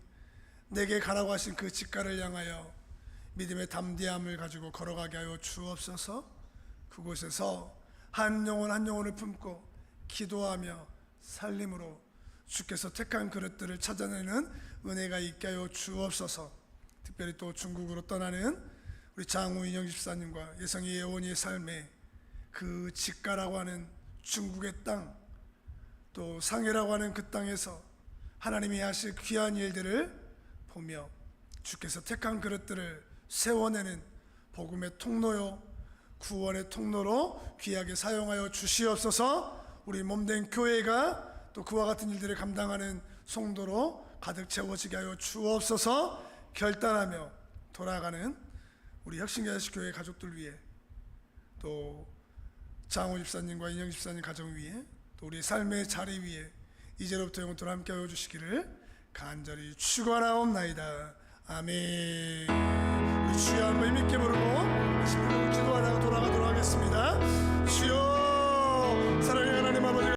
내게 가라고 하신 그 직가를 향하여 믿음의 담대함을 가지고 걸어가게 하여 주옵소서. 그곳에서 한 영혼 한 영혼을 품고 기도하며 살림으로 주께서 택한 그릇들을 찾아내는 은혜가 있게 하여 주옵소서. 특별히 또 중국으로 떠나는 우리 장우 인영 집사님과 예성이 예원이의 삶에 그 직가라고 하는 중국의 땅, 또 상해라고 하는 그 땅에서 하나님이 하실 귀한 일들을 보며 주께서 택한 그릇들을 세워내는 복음의 통로요 구원의 통로로 귀하게 사용하여 주시옵소서. 우리 몸된 교회가 또 그와 같은 일들을 감당하는 성도로 가득 채워지게 하여 주옵소서. 결단하며 돌아가는 우리 혁신교회 가족들 위해 또 장호 집사님과 인영 집사님 가정 위에 또 우리 삶의 자리 위에 이제로부터 영원토록 함께 하여 주시기를 간절히 축원하옵나이다. 아멘. 우리 주여 한번 힘있게 부르고 다시 기도하다가 돌아가도록 하겠습니다. 주여, 사랑의 하나님 아버지,